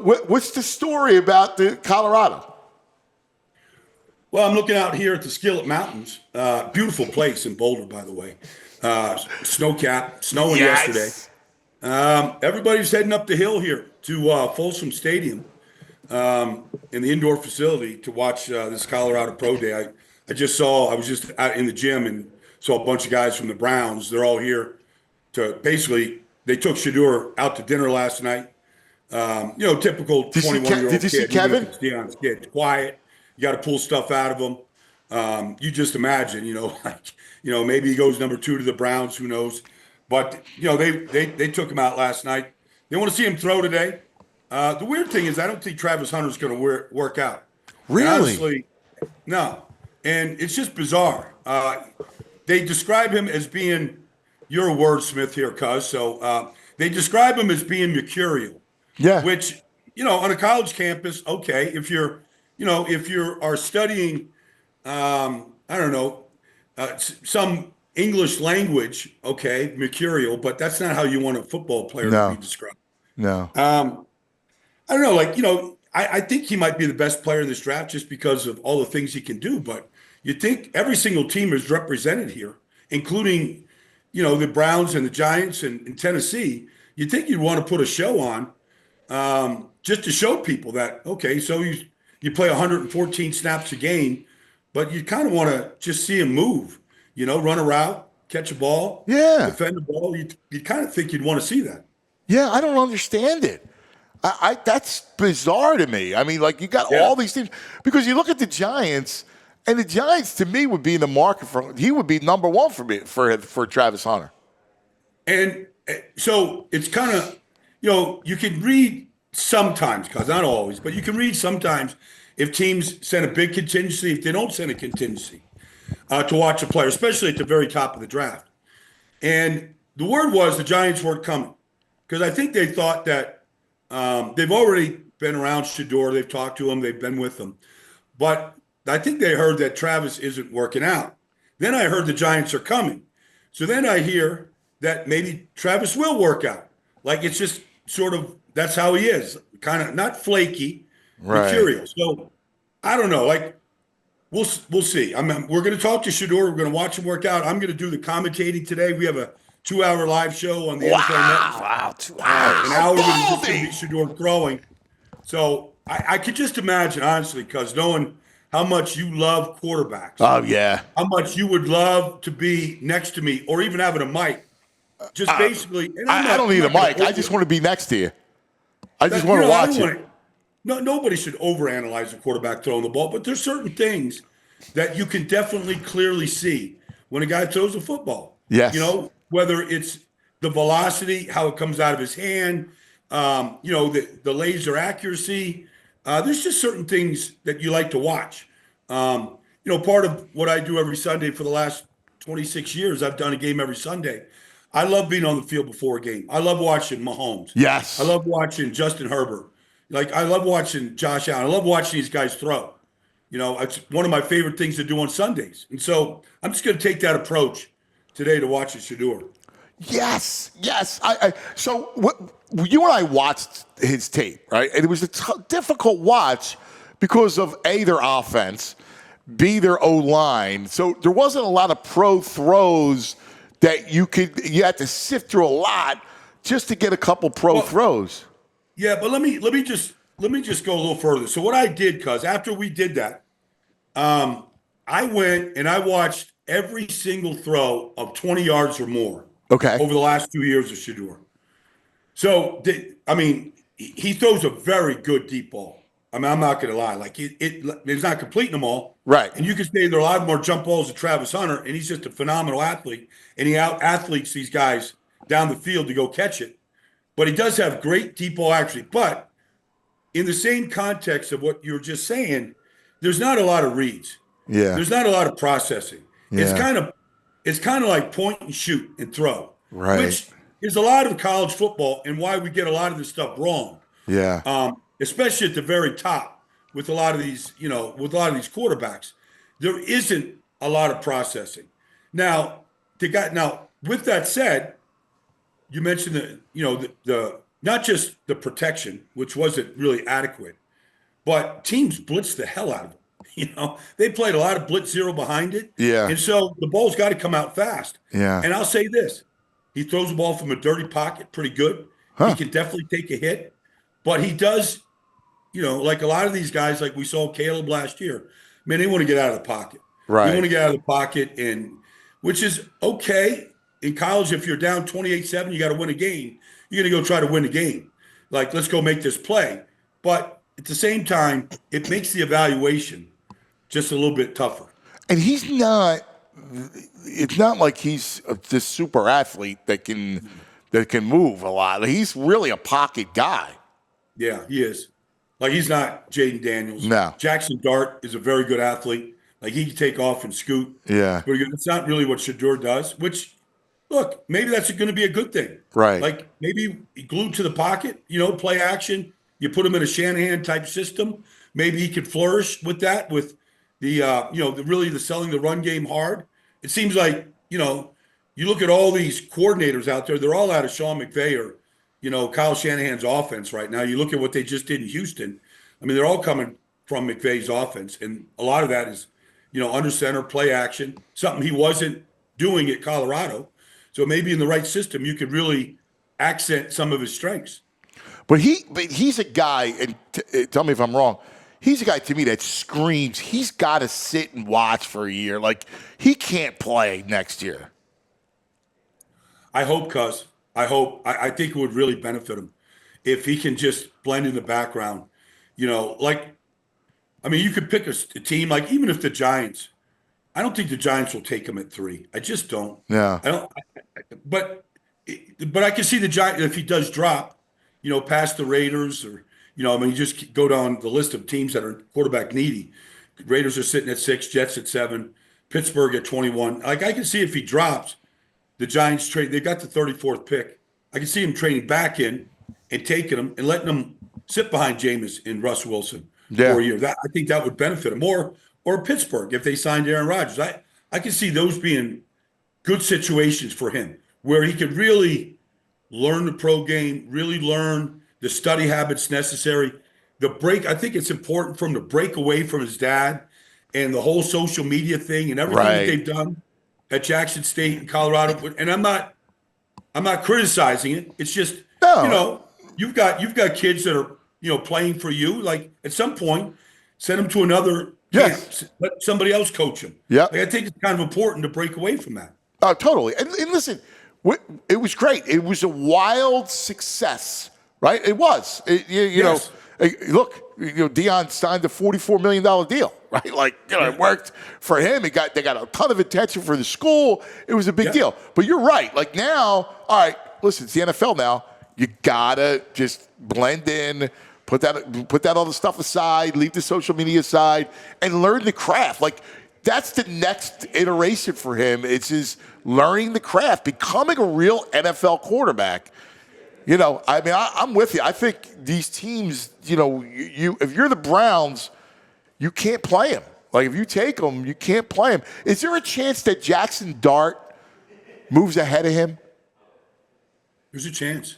what's the story about the Colorado? Well, I'm looking out here at the Skillet Mountains. Beautiful place in Boulder, by the way. Snowing yesterday. Everybody's heading up the hill here to Folsom Stadium in the indoor facility to watch this Colorado Pro Day. I was just out in the gym and saw a bunch of guys from the Browns. They're all here to basically, they took Shedeur out to dinner last night. Typical 21-year-old Did you see Kevin? Deion's kid, quiet. You got to pull stuff out of him. You just imagine, maybe he goes number 2 to the Browns. Who knows? But they took him out last night. They want to see him throw today. The weird thing is, I don't think Travis Hunter's going to work out. Really? And honestly, no. And it's just bizarre. They describe him as being, you're a wordsmith here, cuz. So they describe him as being mercurial. Yeah. Which, on a college campus, okay, if you are studying, some English language, okay, mercurial, but that's not how you want a football player to be described. No. I don't know, I think he might be the best player in this draft just because of all the things he can do, but you think every single team is represented here, including, the Browns and the Giants and Tennessee. You'd think you'd want to put a show on just to show people that, okay, so you play 114 snaps a game, but you kind of want to just see him move, run a route, catch a ball, defend the ball. You kind of think you'd want to see that. Yeah, I don't understand it. That's bizarre to me. I mean, you got all these things because you look at the Giants, and the Giants to me would be in the market he would be number 1 for me for Travis Hunter. And so it's kind of, you can read sometimes, because not always, but you can read sometimes if teams send a big contingency, if they don't send a contingency to watch a player, especially at the very top of the draft. And the word was the Giants weren't coming because I think they thought that they've already been around Shedeur. They've talked to him. They've been with him. But I think they heard that Travis isn't working out. Then I heard the Giants are coming. So then I hear that maybe Travis will work out. It's just sort of, that's how he is. Kind of not flaky, mercurial. So I don't know. We'll see. We're going to talk to Shedeur. We're going to watch him work out. I'm going to do the commentating today. We have a 2-hour live show on the NFL Network. Wow, 2 hours. An hour we're going to be Shedeur throwing. So I could just imagine, honestly, because knowing how much you love quarterbacks. Oh, yeah. How much you would love to be next to me or even having a mic. Just basically. I don't need a mic. I just want to be next to you. I just want to watch it. No, nobody should overanalyze a quarterback throwing the ball, but there's certain things that you can definitely clearly see when a guy throws a football. Yes. Whether it's the velocity, how it comes out of his hand, the laser accuracy. There's just certain things that you like to watch. Part of what I do every Sunday for the last 26 years, I've done a game every Sunday. I love being on the field before a game. I love watching Mahomes. Yes. I love watching Justin Herbert. I love watching Josh Allen. I love watching these guys throw. It's one of my favorite things to do on Sundays. And so I'm just going to take that approach today to watch Shedeur. Yes. So you and I watched his tape, right? And it was a difficult watch because of A, their offense, B, their O-line. So there wasn't a lot of pro throws that you had to sift through a lot just to get a couple pro throws. Yeah, but let me just go a little further. So what I did, cuz after we did that, I went and I watched every single throw of 20 yards or more. Okay. Over the last 2 years of Shedeur. So he throws a very good deep ball. I'm not going to lie. He's not completing them all. Right. And you can say there are a lot more jump balls than Travis Hunter, and he's just a phenomenal athlete. And he out-athletes these guys down the field to go catch it. But he does have great deep ball accuracy. But in the same context of what you're just saying, there's not a lot of reads. Yeah. There's not a lot of processing. Yeah. It's kind of like point and shoot and throw. Right. Which is a lot of college football and why we get a lot of this stuff wrong. Yeah. Especially at the very top with a lot of these, with a lot of these quarterbacks. There isn't a lot of processing. Now, with that said, you mentioned the not just the protection, which wasn't really adequate, but teams blitzed the hell out of him. They played a lot of blitz zero behind it. Yeah. And so the ball's got to come out fast. Yeah. And I'll say this, he throws the ball from a dirty pocket pretty good. He can definitely take a hit, but he does, like a lot of these guys, like we saw Caleb last year, man, they want to get out of the pocket. Right. They want to get out of the pocket, and which is okay. In college, if you're down 28-7, you got to win a game. You're going to go try to win a game. Like, let's go make this play. But at the same time, it makes the evaluation just a little bit tougher. And he's not. It's not like he's this super athlete that can move a lot. He's really a pocket guy. Yeah, he is. Like, he's not Jaden Daniels. No. Jackson Dart is a very good athlete. Like, he can take off and scoot. Yeah. But it's not really what Shedeur does, which, look, maybe that's going to be a good thing. Right. Like, maybe glued to the pocket, play action. You put him in a Shanahan-type system. Maybe he could flourish with that, with the really the selling the run game hard. It seems like, you look at all these coordinators out there, they're all out of Sean McVay or, Kyle Shanahan's offense right now. You look at what they just did in Houston. I mean, they're all coming from McVay's offense. And a lot of that is, under center, play action, something he wasn't doing at Colorado. So maybe in the right system, you could really accent some of his strengths. But he's a guy, and tell me if I'm wrong, he's a guy to me that screams he's got to sit and watch for a year. Like, he can't play next year. I hope, cuz. I think it would really benefit him if he can just blend in the background. You could pick a team, like even if the Giants, I don't think the Giants will take him at 3. I just don't. Yeah. I don't. But I can see the Giants, if he does drop, past the Raiders or, you just go down the list of teams that are quarterback needy. Raiders are sitting at 6, Jets at 7, Pittsburgh at 21. Like, I can see if he drops, the Giants trade, they got the 34th pick. I can see him trading back in and taking him and letting him sit behind Jameis and Russ Wilson for a year. I think that would benefit him. Or Pittsburgh, if they signed Aaron Rodgers. I can see those being good situations for him where he could really learn the pro game, really learn the study habits necessary. I think it's important for him to break away from his dad and the whole social media thing and everything that they've done at Jackson State and Colorado. And I'm not criticizing it. It's just, you've got kids that are, playing for you. Like, at some point, send them to another camp. Let somebody else coach them. Yeah. Like, I think it's kind of important to break away from that. Oh, totally. And listen, it was great. It was a wild success, right? It was. Look, Deion signed a $44 million deal, right? Like, it worked for him. They got a ton of attention for the school. It was a big deal. But you're right. Like, now, all right, listen, it's the NFL now. You gotta just blend in, put that other stuff aside, leave the social media aside, and learn the craft. Like, that's the next iteration for him. It's his learning the craft, becoming a real NFL quarterback. I'm with you. I think these teams, if you're the Browns, you can't play them. Like, if you take them, you can't play them. Is there a chance that Jackson Dart moves ahead of him? There's a chance.